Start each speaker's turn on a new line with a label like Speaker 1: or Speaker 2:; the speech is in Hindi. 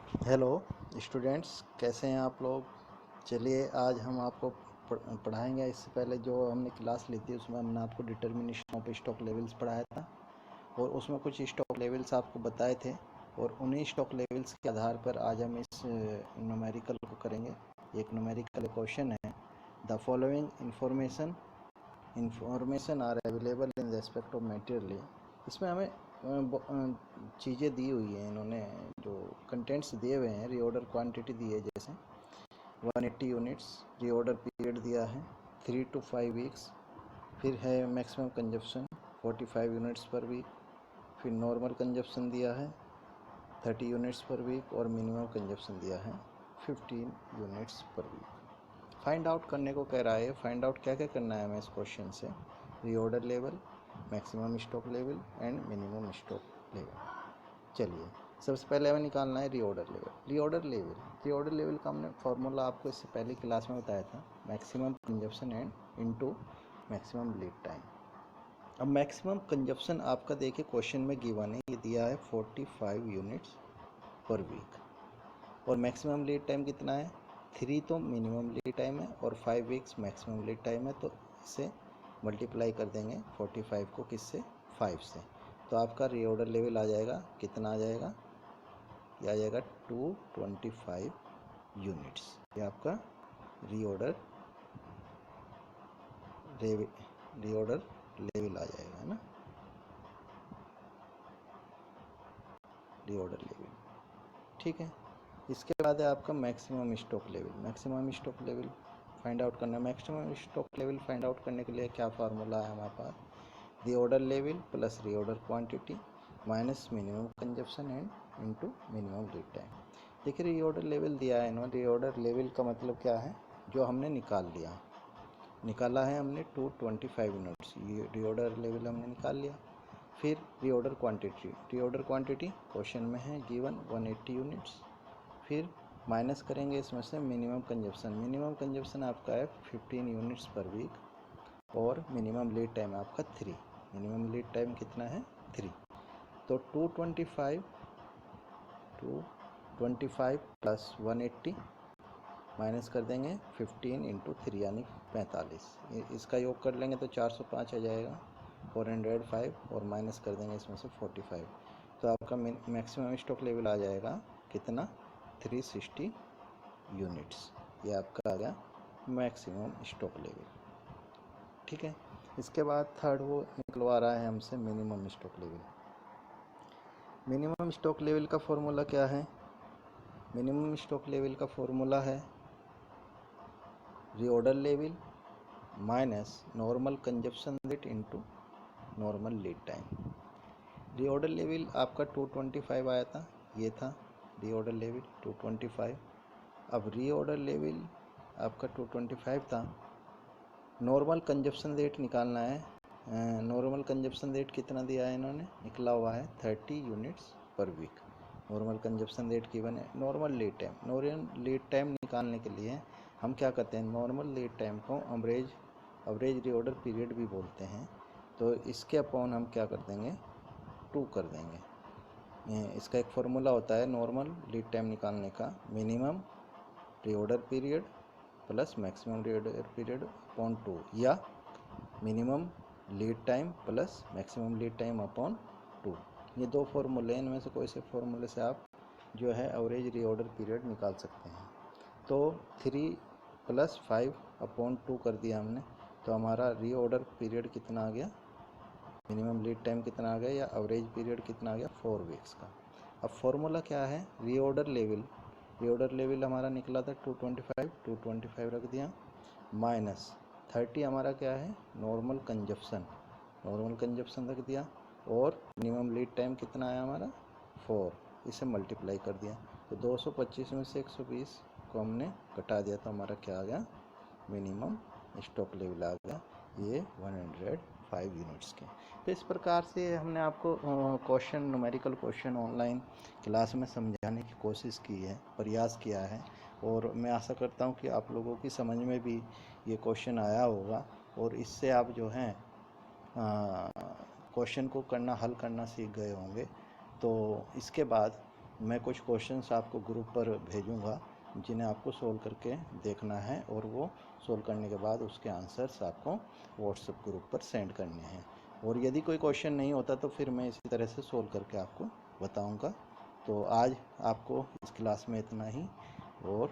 Speaker 1: हेलो स्टूडेंट्स, कैसे हैं आप लोग। चलिए आज हम आपको पढ़ाएंगे। इससे पहले जो हमने क्लास ली थी उसमें हमने आपको डिटर्मिनेशन ऑफ स्टॉक लेवल्स पढ़ाया था और उसमें कुछ स्टॉक लेवल्स आपको बताए थे और उन्हीं स्टॉक लेवल्स के आधार पर आज हम इस न्यूमेरिकल को करेंगे। एक न्यूमेरिकल क्वेश्चन है, the following information are available in respect of material. इसमें हमें चीज़ें दी हुई हैं, इन्होंने जो कंटेंट्स दिए हुए हैं, रीऑर्डर क्वांटिटी दी है जैसे 180 यूनिट्स, रीऑर्डर पीरियड दिया है 3 to 5 वीक्स, फिर है maximum consumption 45 units per week, फिर नॉर्मल कंजप्शन दिया है 30 यूनिट्स पर वीक और मिनिमम कंजप्शन दिया है 15 units per week. Find out करने को कह रहा है। फाइंड आउट क्या क्या करना है हमें इस क्वेश्चन से, reorder level, maximum stock level and minimum stock level. चलिए सबसे पहले हमें निकालना है रीऑर्डर लेवल। रीऑर्डर लेवल का हमने फार्मूला आपको इससे पहले क्लास में बताया था, maximum consumption and into maximum lead time. अब मैक्सिमम कंजप्शन आपका देखिए क्वेश्चन में गिवन है, ये दिया है 45 यूनिट्स पर वीक और मैक्सिमम लीड टाइम कितना है 3, तो मिनिमम लीड टाइम है और 5 वीक्स मैक्सिमम लीड टाइम है, तो इसे मल्टीप्लाई कर देंगे 45 को किससे 5 से, तो आपका रीऑर्डर लेवल आ जाएगा, कितना आ जाएगा, ये आ जाएगा 225 यूनिट्स। ये आपका रीऑर्डर रीऑर्डर लेवल आ जाएगा, है ना, रीऑर्डर लेवल। ठीक है, इसके बाद है आपका maximum stock level. Maximum stock level find out करना है। Maximum stock level find out करने के लिए क्या फार्मूला है हमारे पास, reorder level plus reorder quantity minus minimum consumption and into minimum lead time. देखिए रीऑर्डर लेवल दिया है इन्होंने, रीऑर्डर लेवल का मतलब क्या है, जो हमने निकाला है हमने 225 यूनिट्स, ये रीऑर्डर लेवल हमने निकाल लिया। फिर रीऑर्डर क्वांटिटी क्वेश्चन में है गिवन 180 यूनिट्स, फिर माइनस करेंगे इसमें से मिनिमम कंजप्शन आपका है 15 यूनिट्स पर वीक और मिनिमम लीड टाइम आपका 3, मिनिमम लीड टाइम कितना है 3, तो 225 प्लस 180 माइनस कर देंगे 15 इंटू 3 यानी 45, इसका योग कर लेंगे तो 405 आ जाएगा, 405 और माइनस कर देंगे इसमें से 45, तो आपका मैक्सिमम स्टॉक लेवल आ जाएगा कितना 360 यूनिट्स। ये आपका आ गया मैक्सिमम स्टॉक लेवल। ठीक है, इसके बाद थर्ड वो निकलवा रहा है हमसे minimum stock level. Minimum stock level का फॉर्मूला क्या है, मिनिमम स्टॉक लेवल का फॉर्मूला है reorder level minus normal consumption rate into normal lead time. Reorder level आपका 225 आया था, ये था रीऑर्डर लेवल 225। अब रीऑर्डर लेवल आपका 225 था, नॉर्मल कंजप्शन रेट निकालना है। नॉर्मल कंजप्शन रेट कितना दिया है इन्होंने, निकला हुआ है 30 units per week. Normal consumption rate given है। नॉर्मल लीड टाइम निकालने के लिए हम क्या करते हैं, नॉर्मल लीड टाइम को अवरेज रीऑर्डर पीरियड भी बोलते हैं, तो इसके अपॉन हम क्या कर देंगे 2 कर देंगे। इसका एक फार्मूला होता है नॉर्मल लीड टाइम निकालने का, minimum reorder period plus maximum reorder period upon 2 या minimum lead time plus maximum lead time upon 2। ये दो फार्मूले, इनमें से कोई से फार्मूले से आप जो है एवरेज रीऑर्डर पीरियड निकाल सकते हैं। तो 3 + 5 अपॉन 2 कर दिया हमने, तो हमारा रीऑर्डर पीरियड कितना आ गया, मिनिमम लीड टाइम कितना आ गया या एवरेज पीरियड कितना आ गया 4 वीक्स का। अब फार्मूला क्या है, रीऑर्डर लेवल हमारा निकला था 225 रख दिया, माइनस 30 हमारा क्या है नॉर्मल कंजप्शन रख दिया, और मिनिमम लीड टाइम कितना आया हमारा 4, इसे मल्टीप्लाई कर दिया, तो 225 में से 120 को हमने घटा दिया, तो हमारा क्या आ गया मिनिमम स्टॉक लेवल आ गया, ये 105 यूनिट्स के। तो इस प्रकार से हमने आपको question, numerical question online class में समझाने की कोशिश की है, प्रयास किया है, और मैं आशा करता हूँ कि आप लोगों की समझ में भी ये क्वेश्चन आया होगा और इससे आप जो हैं क्वेश्चन को हल करना सीख गए होंगे। तो इसके बाद मैं कुछ क्वेश्चंस आपको ग्रुप पर भेजूंगा जिन्हें आपको सोल्व करके देखना है, और वो सोल्व करने के बाद उसके आंसर्स आपको व्हाट्सएप ग्रुप पर सेंड करने हैं। और यदि कोई क्वेश्चन नहीं होता तो फिर मैं इसी तरह से सोल्व करके आपको बताऊंगा। तो आज आपको इस क्लास में इतना ही, और